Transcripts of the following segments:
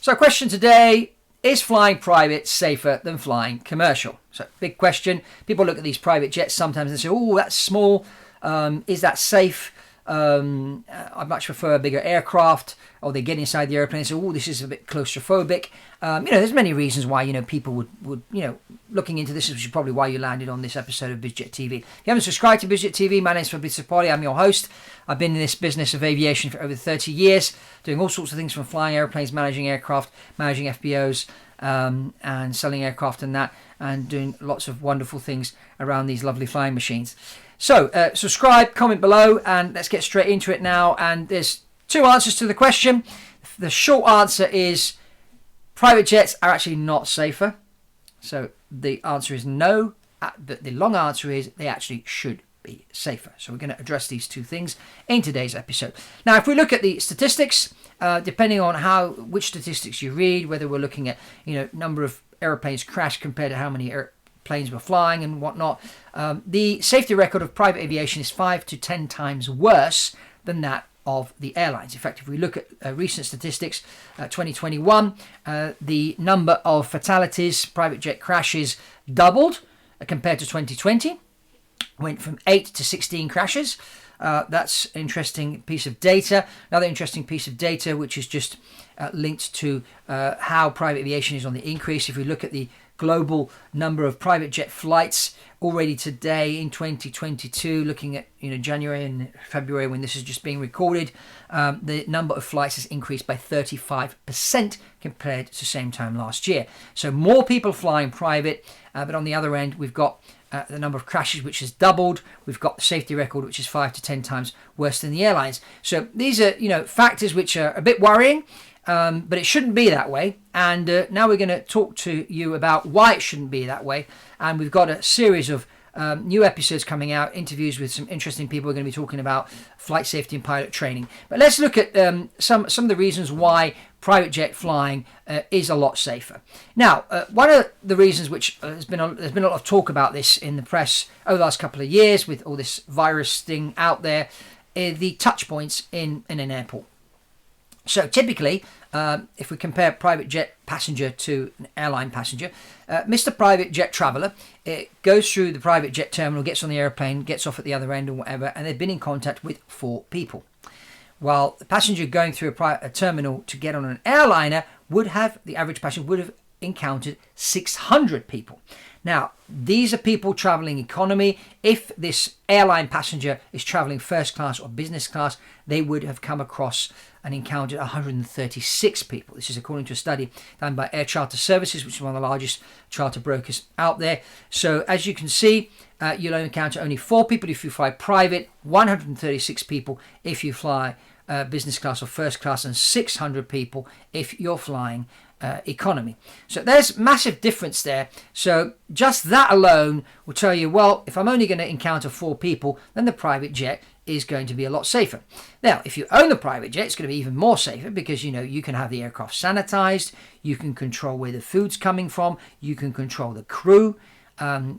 So question today, is flying private safer than flying commercial? So big question. People look at these private jets sometimes and say, oh, that's small. Is that safe? I'd much prefer a bigger aircraft. Or they get inside the airplane and say, oh, this is a bit claustrophobic. There's many reasons why, people would looking into this is probably why you landed on this episode of BizJet TV. If you haven't subscribed to BizJet TV, my name's Fabrizio Poli. I'm your host. I've been in this business of aviation for over 30 years, doing all sorts of things from flying airplanes, managing aircraft, managing FBOs, and selling aircraft and that, and doing lots of wonderful things around these lovely flying machines. So subscribe, comment below, and let's get straight into it now. And there's two answers to the question. The short answer is private jets are actually not safer. So the answer is no. But the long answer is they actually should be safer. So we're going to address these two things in today's episode. Now, if we look at the statistics, depending on which statistics you read, whether we're looking at number of airplanes crashed compared to how many planes were flying and whatnot, the safety record of private aviation is 5 to 10 times worse than that of the airlines. In fact, if we look at recent statistics, 2021, the number of fatalities, private jet crashes, doubled compared to 2020. Went from 8 to 16 crashes. That's an interesting piece of data. Another interesting piece of data, which is just linked to how private aviation is on the increase. If we look at the global number of private jet flights already today in 2022, looking at January and February when this is just being recorded, the number of flights has increased by 35% compared to the same time last year. So more people flying private, but on the other end we've got the number of crashes, which has doubled. We've got the safety record, which is 5 to 10 times worse than the airlines. So these are, factors which are a bit worrying, but it shouldn't be that way. And now we're going to talk to you about why it shouldn't be that way. And we've got a series of new episodes coming out, interviews with some interesting people. We're going to be talking about flight safety and pilot training. But let's look at some of the reasons why private jet flying is a lot safer. Now, one of the reasons which there's been a lot of talk about this in the press over the last couple of years with all this virus thing out there, is the touch points in an airport. So typically, if we compare private jet passenger to an airline passenger, Mr. Private Jet Traveller, it goes through the private jet terminal, gets on the airplane, gets off at the other end or whatever, and they've been in contact with 4 people. While the passenger going through a terminal to get on an airliner the average passenger would have encountered 600 people. Now, these are people traveling economy. If this airline passenger is traveling first class or business class, they would have come across and encountered 136 people. This is according to a study done by Air Charter Services, which is one of the largest charter brokers out there. So as you can see, you'll encounter only 4 people if you fly private, 136 people if you fly business class or first class, and 600 people if you're flying economy. So there's massive difference there. So just that alone will tell you, well, if I'm only going to encounter 4 people, then the private jet is going to be a lot safer. Now, if you own the private jet, it's going to be even more safer because, you can have the aircraft sanitized, you can control where the food's coming from, you can control the crew,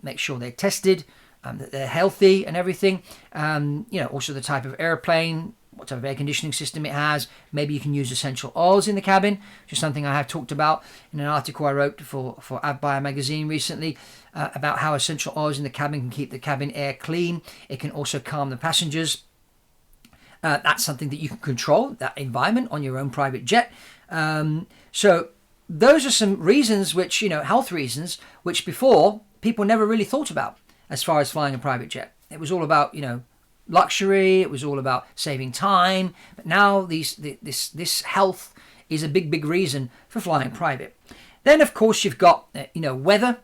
make sure they're tested, that they're healthy and everything. Also the type of airplane, what type of air conditioning system it has. Maybe you can use essential oils in the cabin, which is something I have talked about in an article I wrote for Avbuyer magazine recently, about how essential oils in the cabin can keep the cabin air clean. It can also calm the passengers. That's something that you can control, that environment on your own private jet. So those are some reasons which, health reasons, which before people never really thought about as far as flying a private jet. It was all about, luxury, it was all about saving time, but now this health is a big reason for flying private. Then of course you've got weather.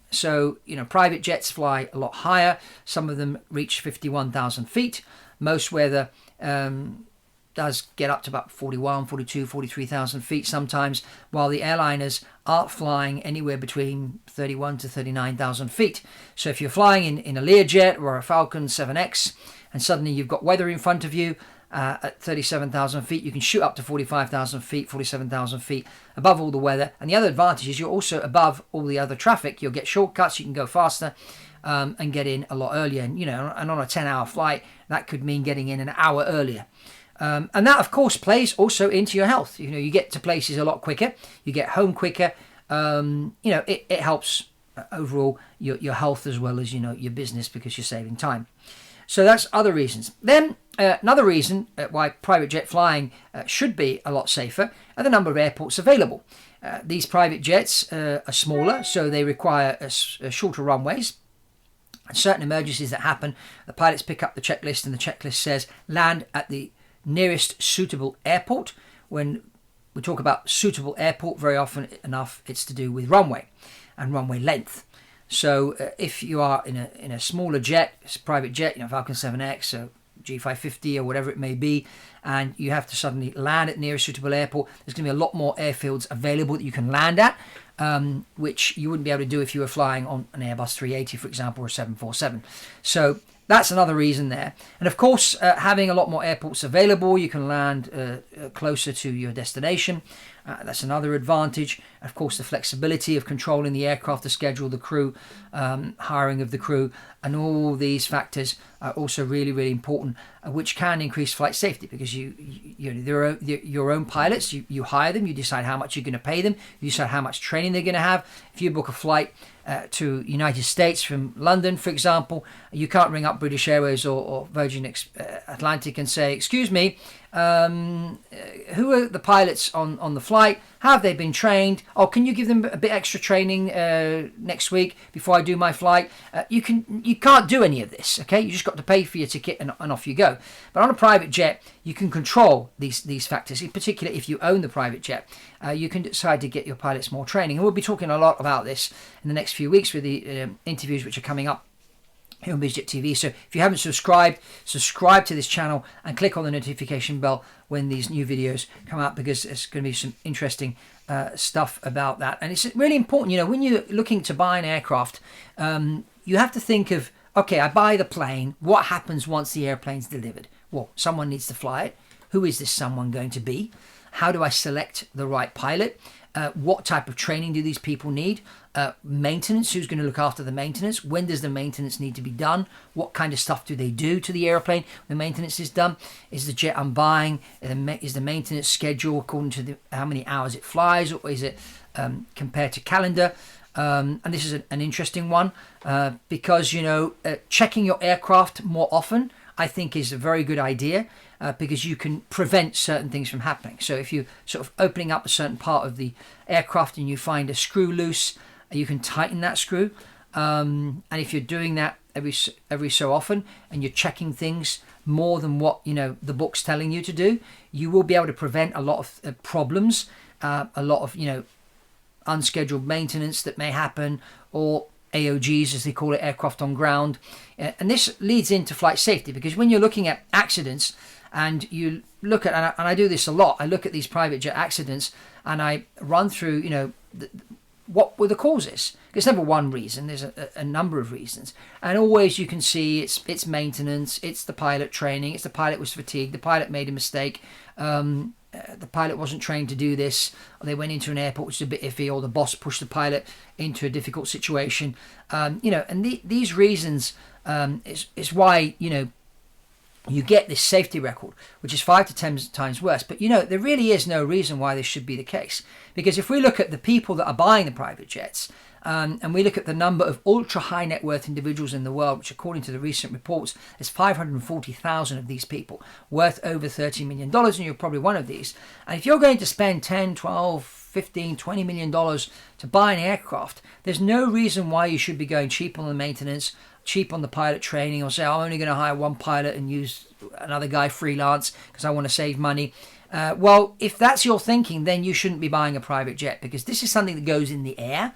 So private jets fly a lot higher. Some of them reach 51,000 feet. Most weather does get up to about 41, 42, 43,000 feet sometimes, while the airliners are flying anywhere between 31 to 39,000 feet. So if you're flying in a Learjet or a Falcon 7X and suddenly you've got weather in front of you at 37,000 feet, you can shoot up to 45,000 feet, 47,000 feet above all the weather. And the other advantage is you're also above all the other traffic. You'll get shortcuts, you can go faster and get in a lot earlier. And on a 10-hour flight, that could mean getting in an hour earlier. And that, of course, plays also into your health. You get to places a lot quicker, you get home quicker. It helps overall your health as well as your business, because you're saving time. So that's other reasons. Then another reason why private jet flying should be a lot safer are the number of airports available. These private jets are smaller, so they require shorter runways. And certain emergencies that happen, the pilots pick up the checklist, and the checklist says land at the nearest suitable airport. When we talk about suitable airport, very often enough it's to do with runway and runway length. So if you are in a smaller jet, private jet, Falcon 7X, so G550 or whatever it may be, and you have to suddenly land at nearest suitable airport, there's going to be a lot more airfields available that you can land at, which you wouldn't be able to do if you were flying on an Airbus 380, for example, or a 747. So that's another reason there. And of course, having a lot more airports available, you can land closer to your destination. That's another advantage. Of course, the flexibility of controlling the aircraft, the schedule, the crew, hiring of the crew, and all these factors are also really, really important, which can increase flight safety, because they're your own pilots. You hire them, you decide how much you're going to pay them, you decide how much training they're going to have. If you book a flight to United States from London, for example, you can't ring up British Airways or Virgin Atlantic and say, excuse me, who are the pilots on the flight? Have they been trained? Oh, can you give them a bit extra training next week before I do my flight? You can't do any of this, okay? You just got to pay for your ticket and off you go. But on a private jet, you can control these factors. In particular, if you own the private jet, you can decide to get your pilots more training. And we'll be talking a lot about this in the next few weeks with the interviews which are coming up here on BizJet TV. So if you haven't subscribe to this channel and click on the notification bell when these new videos come out, because there's going to be some interesting stuff about that. And it's really important, when you're looking to buy an aircraft, you have to think of, okay, I buy the plane. What happens once the airplane's delivered? Well, someone needs to fly it. Who is this someone going to be? How do I select the right pilot? What type of training do these people need? Maintenance, who's going to look after the maintenance? When does the maintenance need to be done? What kind of stuff do they do to the airplane when maintenance is done? Is the jet I'm buying, is the maintenance schedule according to how many hours it flies, or is it compared to calendar? And this is an interesting one, because, checking your aircraft more often, I think, is a very good idea, because you can prevent certain things from happening. So if you're sort of opening up a certain part of the aircraft and you find a screw loose, you can tighten that screw. And if you're doing that every so often, and you're checking things more than what the book's telling you to do, you will be able to prevent a lot of problems, a lot of unscheduled maintenance that may happen, or AOGs, as they call it, aircraft on ground. And this leads into flight safety, because when you're looking at accidents, and you look at, and I do this a lot, I look at these private jet accidents and I run through, what were the causes? There's never one reason, there's a number of reasons. And always you can see it's maintenance, it's the pilot training, it's the pilot was fatigued, the pilot made a mistake, the pilot wasn't trained to do this, or they went into an airport which is a bit iffy, or the boss pushed the pilot into a difficult situation. And these reasons is why, you get this safety record, which is 5 to 10 times worse. But, there really is no reason why this should be the case. Because if we look at the people that are buying the private jets, and we look at the number of ultra high net worth individuals in the world, which according to the recent reports, there's 540,000 of these people worth over $30 million, and you're probably one of these. And if you're going to spend 10, 12, 15, $20 million to buy an aircraft, there's no reason why you should be going cheap on the maintenance, cheap on the pilot training, or say, I'm only going to hire one pilot and use another guy freelance because I want to save money. Well, if that's your thinking, then you shouldn't be buying a private jet, because this is something that goes in the air.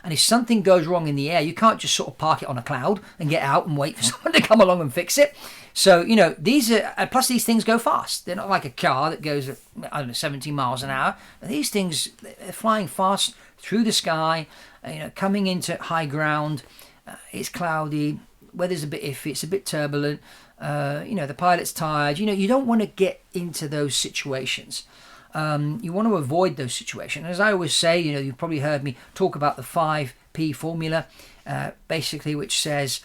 And if something goes wrong in the air, you can't just sort of park it on a cloud and get out and wait for someone to come along and fix it. So, these are, plus these things go fast. They're not like a car that goes at, 17 miles an hour. But these things, they're flying fast through the sky, coming into high ground. It's cloudy, weather's a bit iffy, it's a bit turbulent, the pilot's tired. You don't want to get into those situations. You want to avoid those situations. As I always say, you've probably heard me talk about the 5P formula, basically, which says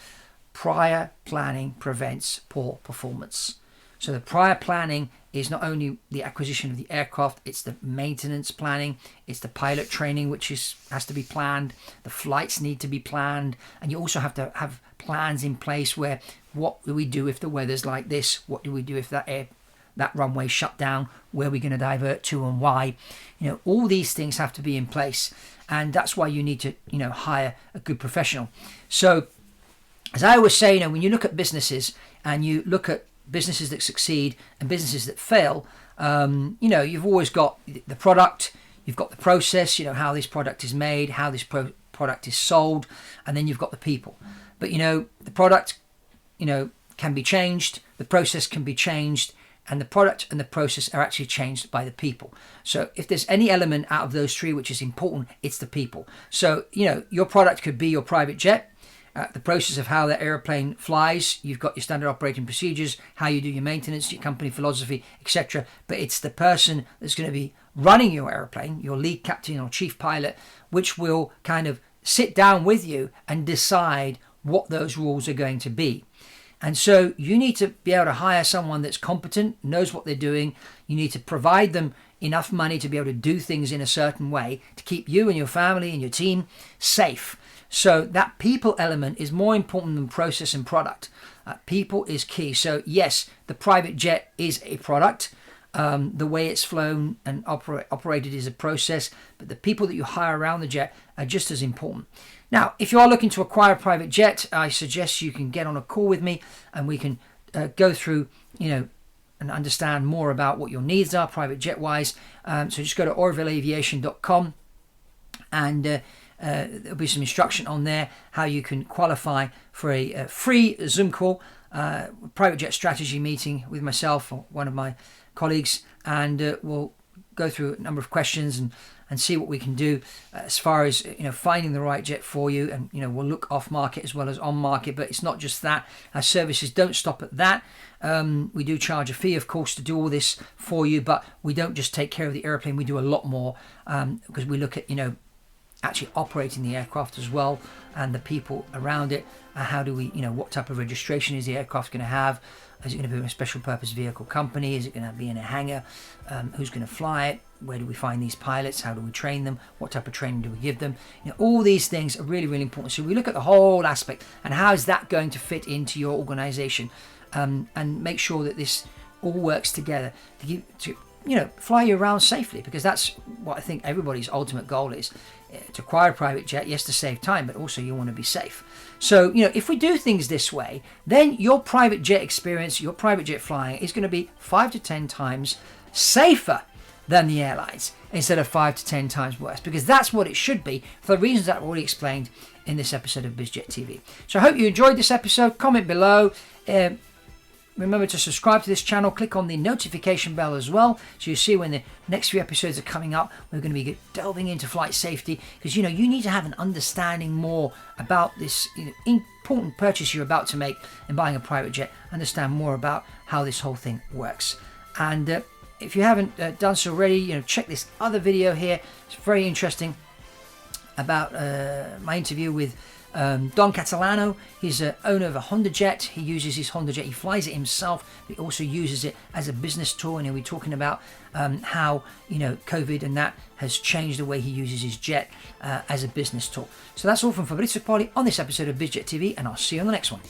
prior planning prevents poor performance. So the prior planning is not only the acquisition of the aircraft, it's the maintenance planning, it's the pilot training, which has to be planned, the flights need to be planned, and you also have to have plans in place where, what do we do if the weather's like this? What do we do if that runway shut down? Where are we going to divert to and why? All these things have to be in place, and that's why you need to hire a good professional. So as I always say, when you look at businesses and you look at businesses that succeed and businesses that fail, you've always got the product, you've got the process, how this product is made, how this product is sold, and then you've got the people. But the product can be changed, the process can be changed, and the product and the process are actually changed by the people. So if there's any element out of those three which is important, it's the people. So your product could be your private jet. The process of how that airplane flies, you've got your standard operating procedures, how you do your maintenance, your company philosophy, etc. But it's the person that's going to be running your airplane, your lead captain or chief pilot, which will kind of sit down with you and decide what those rules are going to be. And so you need to be able to hire someone that's competent, knows what they're doing. You need to provide them enough money to be able to do things in a certain way to keep you and your family and your team safe. So that people element is more important than process and product. People is key. So yes, the private jet is a product. The way it's flown and operated is a process, but the people that you hire around the jet are just as important. Now, if you are looking to acquire a private jet, I suggest you can get on a call with me and we can go through, and understand more about what your needs are private jet wise. So just go to orvilleaviation.com and there'll be some instruction on there how you can qualify for a free Zoom call, private jet strategy meeting with myself or one of my colleagues, and we'll go through a number of questions and see what we can do as far as finding the right jet for you. And we'll look off market as well as on market, but it's not just that. Our services don't stop at that. We do charge a fee, of course, to do all this for you, but we don't just take care of the airplane. We do a lot more because we look at actually operating the aircraft as well, and the people around it. How do we, what type of registration is the aircraft going to have? Is it going to be a special purpose vehicle company? Is it going to be in a hangar? Who's going to fly it? Where do we find these pilots? How do we train them? What type of training do we give them? All these things are really, really important. So we look at the whole aspect and how is that going to fit into your organization, and make sure that this all works together to fly you around safely, because that's what I think everybody's ultimate goal is. To acquire a private jet, yes, to save time, but also you want to be safe. So, if we do things this way, then your private jet experience, your private jet flying is going to be 5 to 10 times safer than the airlines, instead of 5 to 10 times worse, because that's what it should be for the reasons that I've already explained in this episode of BizJet TV. So I hope you enjoyed this episode. Comment below. Remember to subscribe to this channel. Click on the notification bell as well, so you see when the next few episodes are coming up. We're going to be delving into flight safety, because you need to have an understanding more about this important purchase you're about to make in buying a private jet. Understand more about how this whole thing works. And if you haven't done so already, check this other video here. It's very interesting about my interview with Don Catalano. He's an owner of a Honda jet. He uses his Honda jet. He flies it himself. He also uses it as a business tool. And we're talking about how COVID and that has changed the way he uses his jet as a business tool. So that's all from Fabrizio Poli on this episode of BizJet TV, and I'll see you on the next one.